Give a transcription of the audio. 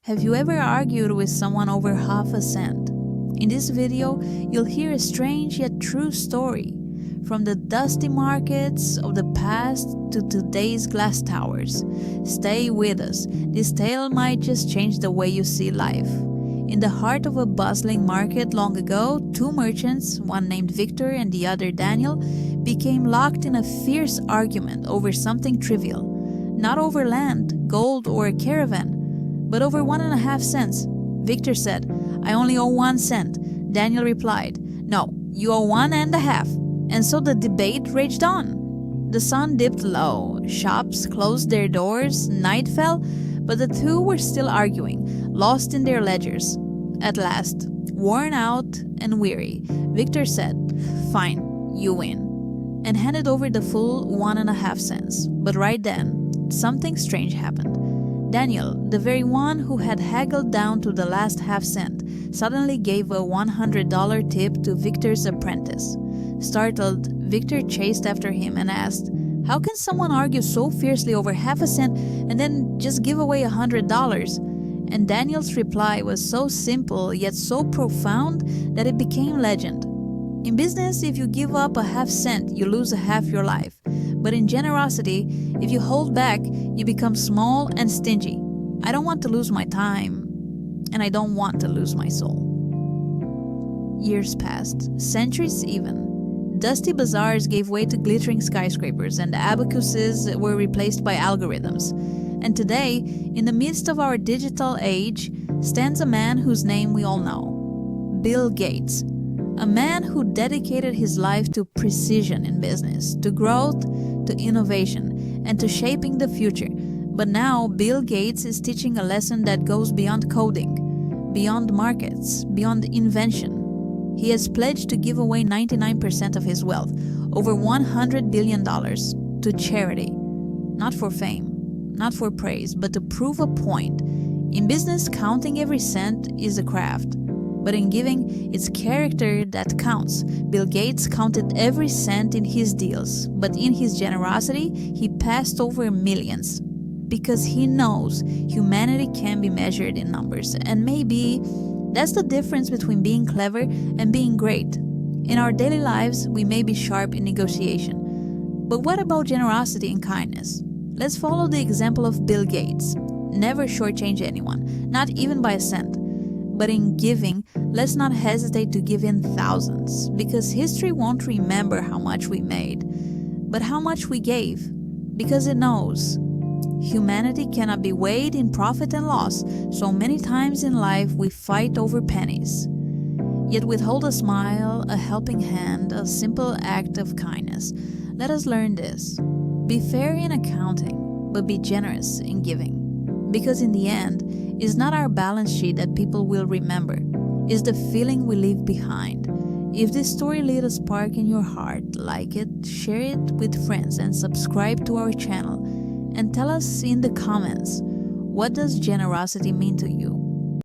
Have you ever argued with someone over half a cent? In this video, you'll hear a strange yet true story. From the dusty markets of the past to today's glass towers. Stay with us. This tale might just change the way you see life. In the heart of a bustling market long ago, two merchants, one named Victor and the other Daniel, became locked in a fierce argument over something trivial. Not over land, gold, or a caravan, but over 1.5 cents. Victor said, "I only owe 1 cent." Daniel replied, "No, you owe 1.5. And so the debate raged on. The sun dipped low, shops closed their doors, night fell, but the two were still arguing, lost in their ledgers. At last, worn out and weary, Victor said, "Fine, you win," and handed over the full 1.5 cents. But right then, something strange happened. Daniel, the very one who had haggled down to the last half cent, suddenly gave a $100 tip to Victor's apprentice. Startled, Victor chased after him and asked, "How can someone argue so fiercely over half a cent and then just give away $100? And Daniel's reply was so simple yet so profound that it became legend. In business, if you give up a half cent, you lose a half your life. But in generosity, if you hold back, you become small and stingy. I don't want to lose my time, and I don't want to lose my soul." Years passed, centuries even. Dusty bazaars gave way to glittering skyscrapers, and abacuses were replaced by algorithms. And today, in the midst of our digital age, stands a man whose name we all know, Bill Gates. A man who dedicated his life to precision in business, to growth, to innovation, and to shaping the future. But now, Bill Gates is teaching a lesson that goes beyond coding, beyond markets, beyond invention. He has pledged to give away 99% of his wealth, over $100 billion, to charity. Not for fame, not for praise, but to prove a point. In business, counting every cent is a craft. But in giving, it's character that counts. Bill Gates counted every cent in his deals, but in his generosity, he passed over millions. Because he knows humanity can be measured in numbers, and maybe that's the difference between being clever and being great. In our daily lives, we may be sharp in negotiation. But what about generosity and kindness? Let's follow the example of Bill Gates. Never shortchange anyone, not even by a cent. But in giving, let's not hesitate to give in thousands, because history won't remember how much we made, but how much we gave, because it knows. Humanity cannot be weighed in profit and loss, so many times in life we fight over pennies. Yet withhold a smile, a helping hand, a simple act of kindness. Let us learn this. Be fair in accounting, but be generous in giving. Because in the end, it's not our balance sheet that people will remember. It's the feeling we leave behind. If this story lit a spark in your heart, like it, share it with friends, and subscribe to our channel. And tell us in the comments, what does generosity mean to you?